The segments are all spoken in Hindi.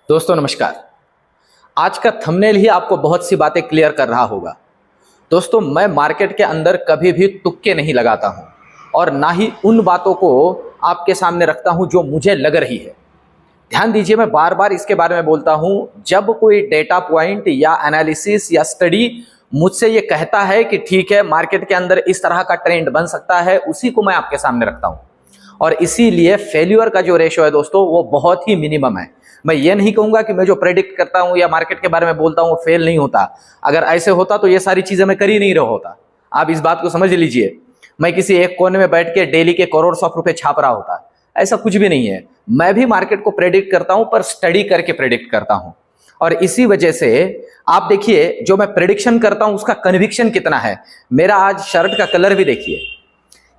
दोस्तों नमस्कार। आज का थंबनेल ही आपको बहुत सी बातें क्लियर कर रहा होगा। दोस्तों मैं मार्केट के अंदर कभी भी तुक्के नहीं लगाता हूं और ना ही उन बातों को आपके सामने रखता हूं जो मुझे लग रही है। ध्यान दीजिए, मैं बार बार इसके बारे में बोलता हूं। जब कोई डेटा पॉइंट या एनालिसिस या स्टडी मुझसे ये कहता है कि ठीक है मार्केट के अंदर इस तरह का ट्रेंड बन सकता है, उसी को मैं आपके सामने रखता हूं। और इसीलिए फेल्यूर का जो रेशो है दोस्तों वो बहुत ही मिनिमम है। मैं ये नहीं कहूंगा कि मैं जो प्रेडिक्ट करता हूं या मार्केट के बारे में बोलता हूं वो फेल नहीं होता। अगर ऐसे होता तो ये सारी चीजें मैं कर ही नहीं रहा होता। आप इस बात को समझ लीजिए। मैं किसी एक कोने में बैठ के डेली के करोड़ ऑफ रुपए छाप रहा होता, ऐसा कुछ भी नहीं है। मैं भी मार्केट को प्रेडिक्ट करता हूं, पर स्टडी करके प्रेडिक्ट करता हूं। और इसी वजह से आप देखिए, जो मैं प्रेडिक्शन करता हूं उसका कन्विक्शन कितना है। मेरा आज शर्ट का कलर भी देखिए।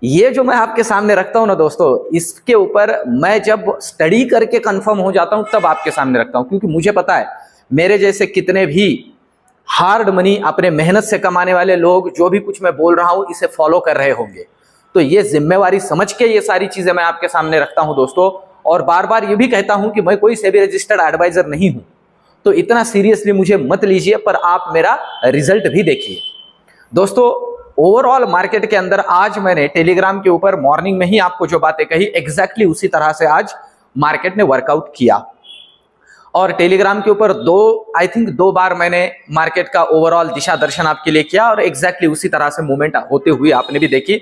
ये जो मैं आपके सामने रखता हूं ना दोस्तों, इसके ऊपर मैं जब स्टडी करके कंफर्म हो जाता हूं तब आपके सामने रखता हूं, क्योंकि मुझे पता है मेरे जैसे कितने भी हार्ड मनी अपने मेहनत से कमाने वाले लोग जो भी कुछ मैं बोल रहा हूं इसे फॉलो कर रहे होंगे। तो ये जिम्मेवारी समझ के ये सारी चीजें मैं आपके सामने रखता हूं दोस्तों। और बार बार ये भी कहता हूं कि मैं कोई सेबी रजिस्टर्ड एडवाइजर नहीं हूं, तो इतना सीरियसली मुझे मत लीजिए, पर आप मेरा रिजल्ट भी देखिए। दोस्तों ओवरऑल मार्केट के अंदर आज मैंने टेलीग्राम के ऊपर मॉर्निंग में ही आपको जो बातें कही एग्जैक्टली उसी तरह से आज मार्केट ने वर्कआउट किया। और टेलीग्राम के ऊपर दो बार मैंने मार्केट का ओवरऑल दिशा दर्शन आपके लिए किया और एग्जैक्टली उसी तरह से मूवमेंट होते हुए आपने भी देखी।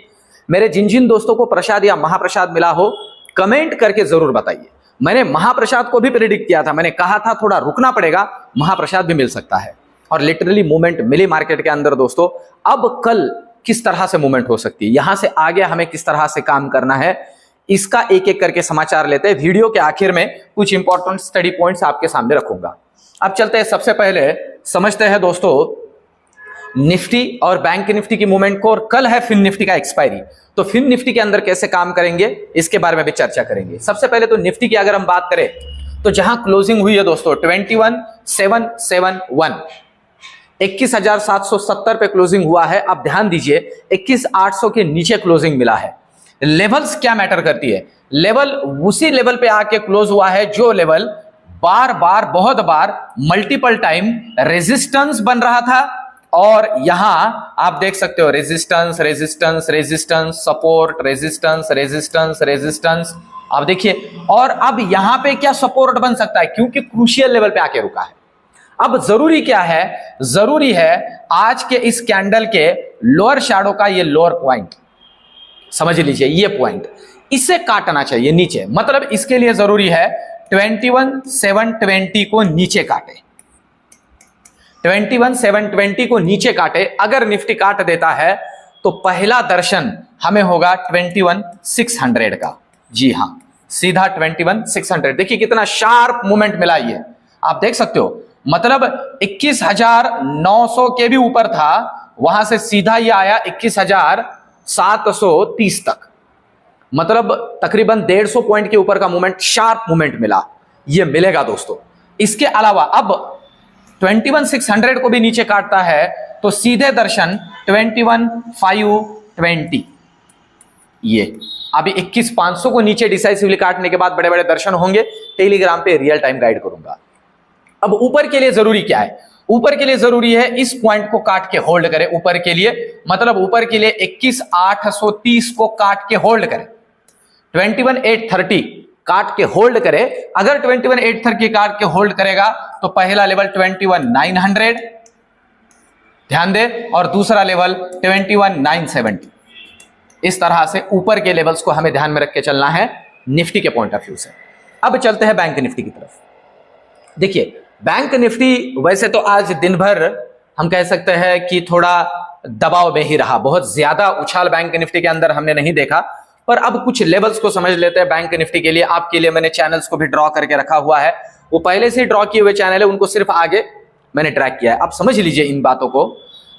मेरे जिन जिन दोस्तों को प्रसाद या महाप्रसाद मिला हो कमेंट करके जरूर बताइए। मैंने महाप्रसाद को भी प्रेडिक्ट किया था, मैंने कहा था थोड़ा रुकना पड़ेगा, महाप्रसाद भी मिल सकता है। और लिटरली मूवमेंट मिली मार्केट के अंदर दोस्तों। अब कल किस तरह से मूवमेंट हो सकती है, यहां से आगे हमें किस तरह से काम करना है, इसका एक एक करके समाचार लेते हैं। वीडियो के आखिर में कुछ इंपॉर्टेंट स्टडी पॉइंट्स आपके सामने रखूंगा। अब चलते हैं, सबसे पहले समझते हैं दोस्तों निफ्टी और बैंक निफ्टी की मूवमेंट को। और कल है फिन निफ्टी का एक्सपायरी, तो फिन निफ्टी के अंदर कैसे काम करेंगे इसके बारे में भी चर्चा करेंगे। सबसे पहले तो निफ्टी की अगर हम बात करें तो जहां क्लोजिंग हुई है दोस्तों 21,771, 21,770 पे क्लोजिंग हुआ है। अब ध्यान दीजिए 21,800 के नीचे क्लोजिंग मिला है। लेवल्स क्या मैटर करती है, लेवल उसी लेवल पे आके क्लोज हुआ है जो लेवल बार बार बहुत बार मल्टीपल टाइम रेजिस्टेंस बन रहा था। और यहां आप देख सकते हो resistance resistance resistance, support resistance resistance resistance. आप देखिए, और अब यहां पे क्या सपोर्ट बन सकता है, क्योंकि क्रूशियल लेवल पे आके रुका है। अब जरूरी क्या है, जरूरी है आज के इस कैंडल के लोअर शैडो का ये लोअर पॉइंट, समझ लीजिए ये पॉइंट, इसे काटना चाहिए नीचे। मतलब इसके लिए जरूरी है 21,720 को नीचे काटे, 21,720 को नीचे काटे। अगर निफ्टी काट देता है तो पहला दर्शन हमें होगा 21,600 का। जी हां, सीधा 21,600। देखिए कितना शार्प मूवमेंट मिला, ये आप देख सकते हो। मतलब 21,900 के भी ऊपर था, वहां से सीधा ये आया 21,730 तक। मतलब तकरीबन 150 पॉइंट के ऊपर का मूवमेंट, शार्प मूवमेंट मिला, ये मिलेगा दोस्तों। इसके अलावा अब 21,600 को भी नीचे काटता है तो सीधे दर्शन 21,520। ये अभी 21,500 को नीचे डिसाइसिवली काटने के बाद बड़े बड़े दर्शन होंगे। टेलीग्राम पे रियल टाइम गाइड करूंगा। अब ऊपर के लिए जरूरी क्या है, ऊपर के लिए जरूरी है इस पॉइंट को काट के होल्ड करें। ऊपर के लिए मतलब ऊपर के लिए 21,830 को काट के होल्ड करें, 21,830 काट के होल्ड करे। अगर 21,830 काट के होल्ड करेगा तो पहला लेवल 21,900 ध्यान दे, और दूसरा लेवल 21,970। इस तरह से ऊपर के लेवल्स को हमें ध्यान में रख के चलना है निफ्टी के पॉइंट ऑफ व्यू से। अब चलते हैं बैंक निफ्टी की तरफ। देखिए बैंक निफ्टी वैसे तो आज दिन भर हम कह सकते हैं कि थोड़ा दबाव में ही रहा, बहुत ज्यादा उछाल बैंक निफ्टी के अंदर हमने नहीं देखा। पर अब कुछ लेवल्स को समझ लेते हैं बैंक निफ्टी के लिए। आपके लिए मैंने चैनल्स को भी ड्रॉ करके रखा हुआ है, वो पहले से ड्रॉ किए हुए चैनल है, उनको सिर्फ आगे मैंने ट्रैक किया है। अब समझ लीजिए इन बातों को।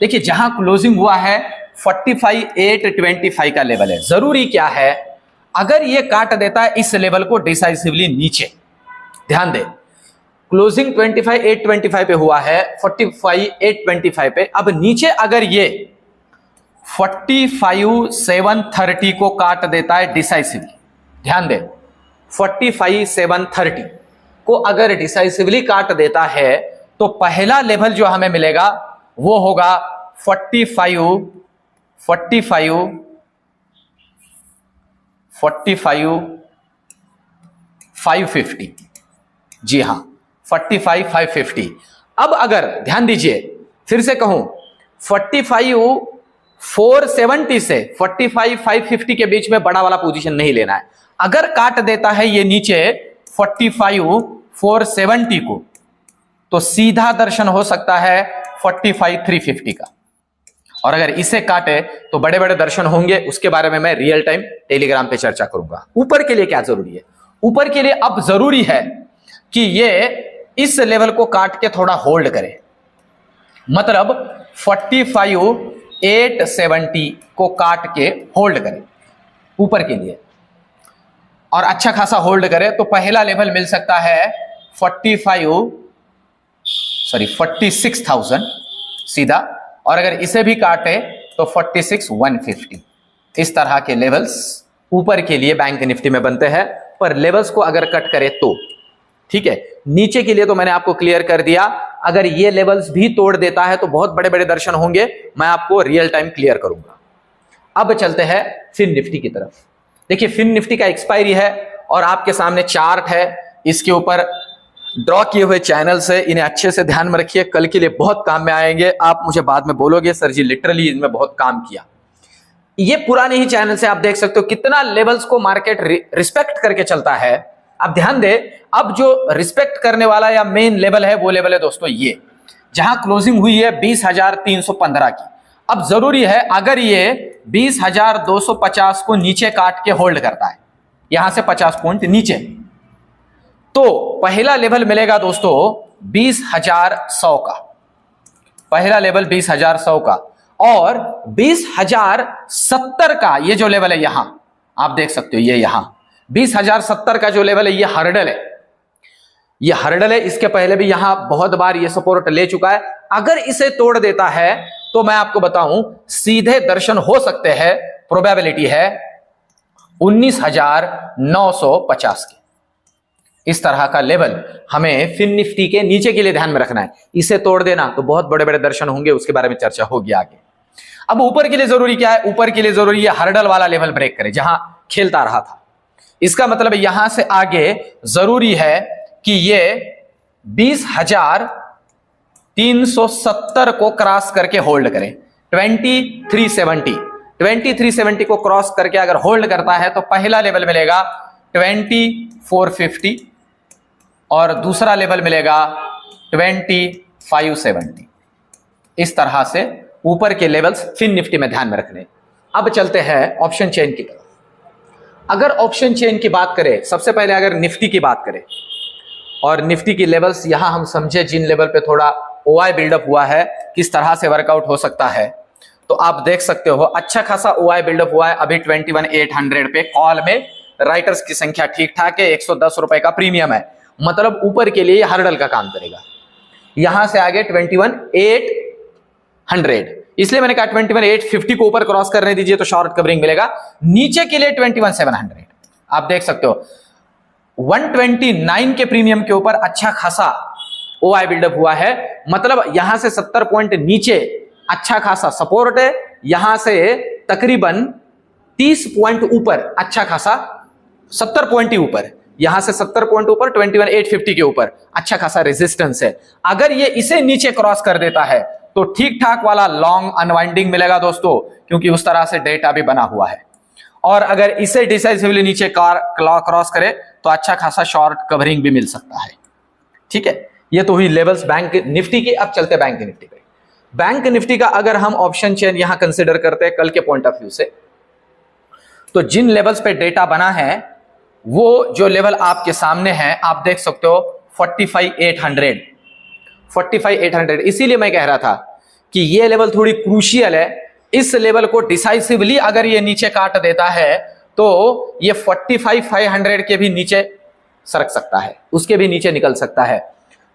देखिए जहां क्लोजिंग हुआ है 45,825 का लेवल है। जरूरी क्या है, अगर ये काट देता है इस लेवल को डिसाइसिवली नीचे, ध्यान दे क्लोजिंग 25,825 पे हुआ है, 45,825 पे। अब नीचे अगर ये 45,730 को काट देता है डिसाइसिवली, ध्यान दे 45,730 को अगर डिसाइसिवली काट देता है तो पहला लेवल जो हमें मिलेगा वो होगा 550। जी हां, 45,550। अब अगर ध्यान दीजिए, फिर से कहूं, 45,470 से 45,550 के बीच में बड़ा वाला पोजीशन नहीं लेना है। अगर काट देता है ये नीचे 45,470 को, तो सीधा दर्शन हो सकता है 45,350 का। और अगर इसे काटे तो बड़े बड़े दर्शन होंगे, उसके बारे में मैं रियल टाइम टेलीग्राम पे चर्चा करूंगा। ऊपर के लिए क्या जरूरी है? ऊपर के लिए अब जरूरी है कि ये इस लेवल को काट के थोड़ा होल्ड करे, मतलब 45,870 को काट के होल्ड करे ऊपर के लिए, और अच्छा खासा होल्ड करे तो पहला लेवल मिल सकता है 46,000 सीधा, और अगर इसे भी काटे तो 46,150। इस तरह के लेवल्स ऊपर के लिए बैंक निफ्टी में बनते हैं, पर लेवल्स को अगर कट करे तो ठीक है। नीचे के लिए तो मैंने आपको क्लियर कर दिया, अगर ये लेवल्स भी तोड़ देता है तो बहुत बड़े बड़े दर्शन होंगे, मैं आपको रियल टाइम क्लियर करूंगा। अब चलते हैं फिन निफ्टी की तरफ। देखिए, फिन निफ्टी का एक्सपायरी है और आपके सामने चार्ट है, इसके ऊपर ड्रॉ किए हुए चैनल्स है, इन्हें अच्छे से ध्यान में रखिए, कल के लिए बहुत काम में आएंगे। आप मुझे बाद में बोलोगे सर जी लिटरली इनमें बहुत काम किया। ये पुराने ही चैनल से आप देख सकते हो कितना लेवल्स को मार्केट रिस्पेक्ट करके चलता है। अब ध्यान दे, अब जो रिस्पेक्ट करने वाला या मेन लेवल है वो लेवल है दोस्तों ये, जहां क्लोजिंग हुई है 20,315 की। अब जरूरी है, अगर ये 20,250 को नीचे काट के होल्ड करता है, यहां से 50 पॉइंट नीचे, तो पहला लेवल मिलेगा दोस्तों 20,100 का, पहला लेवल 20,100 का, और 20,070 का ये जो लेवल है यहां आप देख सकते हो, ये यहां 20,070 का जो लेवल है ये हर्डल है, ये हर्डल है। इसके पहले भी यहां बहुत बार ये सपोर्ट ले चुका है। अगर इसे तोड़ देता है तो मैं आपको बताऊं सीधे दर्शन हो सकते हैं, प्रोबेबिलिटी है 19,950 की। इस तरह का लेवल हमें फिन निफ्टी के नीचे के लिए ध्यान में रखना है। इसे तोड़ देना तो बहुत बड़े बड़े दर्शन होंगे, उसके बारे में चर्चा होगी आगे। अब ऊपर के लिए जरूरी क्या है? ऊपर के लिए जरूरी है हर्डल वाला लेवल ब्रेक करे, जहां खेलता रहा था। इसका मतलब यहां से आगे जरूरी है कि ये 20,370 को क्रॉस करके होल्ड करें। 23,370 को क्रॉस करके अगर होल्ड करता है तो पहला लेवल मिलेगा 24,50 और दूसरा लेवल मिलेगा 25,70। इस तरह से ऊपर के लेवल्स फिन निफ्टी में ध्यान में रखने। अब चलते हैं ऑप्शन चेन की तरफ। अगर ऑप्शन चेन की बात करें, सबसे पहले अगर निफ्टी की बात करें, और निफ्टी की लेवल्स यहां हम समझे जिन लेवल पे थोड़ा ओआई बिल्डअप हुआ है, किस तरह से वर्कआउट हो सकता है, तो आप देख सकते हो अच्छा खासा ओआई बिल्डअप हुआ है। अभी 21,800 पे कॉल में राइटर्स की संख्या ठीक ठाक है, 110 रुपए का प्रीमियम है, मतलब ऊपर के लिए हर्डल का काम करेगा। यहां से आगे 21,800, इसलिए मैंने कहा 21,850 को ऊपर क्रॉस करने दीजिए तो शॉर्ट कवरिंग मिलेगा। नीचे के लिए 21,700 आप देख सकते हो, 129 के प्रीमियम के ऊपर अच्छा खासा ओआई बिल्डअप हुआ है, मतलब यहां से 70 पॉइंट नीचे अच्छा खासा सपोर्ट है, यहां से तकरीबन 30 पॉइंट ऊपर अच्छा खासा 70 पॉइंट ही ऊपर, यहां से 70 पॉइंट ऊपर 21,850 के ऊपर अच्छा खासा रेजिस्टेंस है। अगर ये इसे नीचे क्रॉस कर देता है तो ठीक ठाक वाला लॉन्ग अनवाइंडिंग मिलेगा दोस्तों, क्योंकि उस तरह से डेटा भी बना हुआ है। और अगर इसे डिसाइसिवली नीचे क्रॉस करे तो अच्छा खासा शॉर्ट कवरिंग भी मिल सकता है। ठीक है, ये तो हुई लेवल्स बैंक निफ्टी की। अब चलते बैंक निफ्टी पे। बैंक निफ्टी का अगर हम ऑप्शन चेन यहां कंसिडर करते हैं कल के पॉइंट ऑफ व्यू से, तो जिन लेवल्स पे डेटा बना है वो जो लेवल आपके सामने है आप देख सकते हो 45,800। इसीलिए मैं कह रहा था कि ये लेवल थोड़ी क्रूशियल है। इस लेवल को डिसाइसिवली अगर ये नीचे काट देता है तो ये 45,500 के भी नीचे सरक सकता है, उसके भी नीचे निकल सकता है।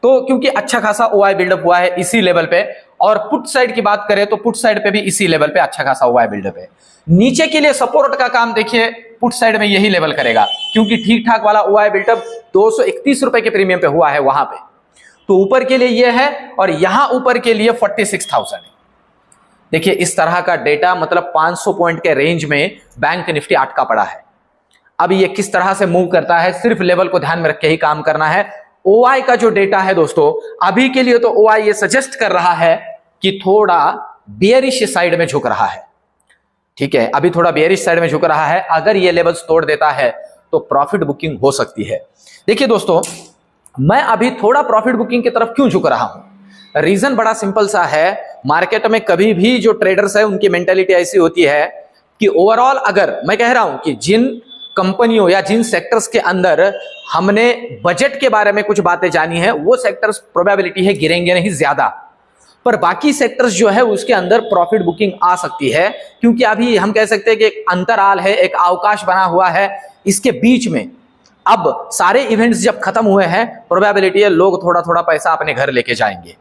तो क्योंकि अच्छा खासा ओआई बिल्डअप हुआ है इसी लेवल पे, और पुट साइड की बात करें तो पुट साइड पे भी इसी लेवल पे अच्छा खासा हुआ है बिल्डअप है। नीचे के लिए सपोर्ट का काम देखिए पुट साइड में यही लेवल करेगा, क्योंकि ठीक ठाक वाला हुआ है बिल्डअप 231 रुपए के प्रीमियम पे हुआ है वहां पे। तो ऊपर के लिए यह है और यहां ऊपर के लिए 46,000 है। देखिए इस तरह का डेटा, मतलब 500 पॉइंट के रेंज में बैंक निफ्टी अटका पड़ा है। अब ये किस तरह से मूव करता है, सिर्फ लेवल को ध्यान में रख के ही काम करना है। ओआई का जो डेटा है दोस्तों, अभी के लिए तो ओआई ये सजेस्ट कर रहा है कि थोड़ा बियरिश साइड में झुक रहा है। ठीक है, अभी थोड़ा बियरिश साइड में झुक रहा है। अगर ये लेवल्स तोड़ देता है तो प्रॉफिट बुकिंग हो सकती है। देखिए दोस्तों, मैं अभी थोड़ा प्रॉफिट बुकिंग की तरफ क्यों झुक रहा हूं, रीजन बड़ा सिंपल सा है। मार्केट में कभी भी जो ट्रेडर्स है उनकी मेंटेलिटी ऐसी होती है कि ओवरऑल, अगर मैं कह रहा हूं कि जिन कंपनियों या जिन सेक्टर्स के अंदर हमने बजट के बारे में कुछ बातें जानी है, वो सेक्टर्स प्रोबेबिलिटी है गिरेंगे नहीं ज्यादा, पर बाकी सेक्टर्स जो है उसके अंदर प्रॉफिट बुकिंग आ सकती है, क्योंकि अभी हम कह सकते हैं कि एक अंतराल है, एक अवकाश बना हुआ है इसके बीच में। अब सारे इवेंट्स जब खत्म हुए हैं, प्रोबेबिलिटी है लोग थोड़ा थोड़ा पैसा अपने घर लेके जाएंगे।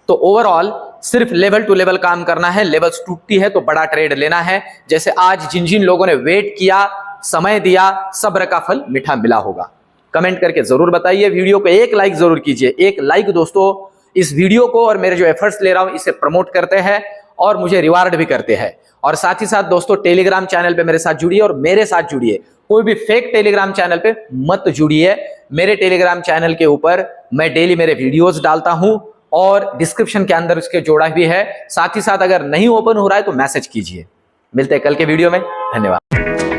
तो ओवरऑल सिर्फ लेवल टू लेवल काम करना है। लेवल्स टूटती है तो बड़ा ट्रेड लेना है। जैसे आज जिन जिन लोगों ने वेट किया, समय दिया, सब्र का फल मीठा मिला होगा। कमेंट करके जरूर बताइए। वीडियो को एक लाइक जरूर कीजिए। एक लाइक दोस्तों इस वीडियो को और मेरे जो एफर्ट्स ले रहा हूं इसे प्रमोट करते हैं और मुझे रिवार्ड भी करते हैं। और साथ ही साथ दोस्तों टेलीग्राम चैनल पे मेरे साथ जुड़िए और मेरे साथ जुड़िए। कोई भी फेक टेलीग्राम चैनल पे मत जुड़िए। मेरे टेलीग्राम चैनल के ऊपर मैं डेली मेरे वीडियोस डालता हूं और डिस्क्रिप्शन के अंदर उसके जोड़ा भी है। साथ ही साथ अगर नहीं ओपन हो रहा है तो मैसेज कीजिए। मिलते हैं कल के वीडियो में। धन्यवाद।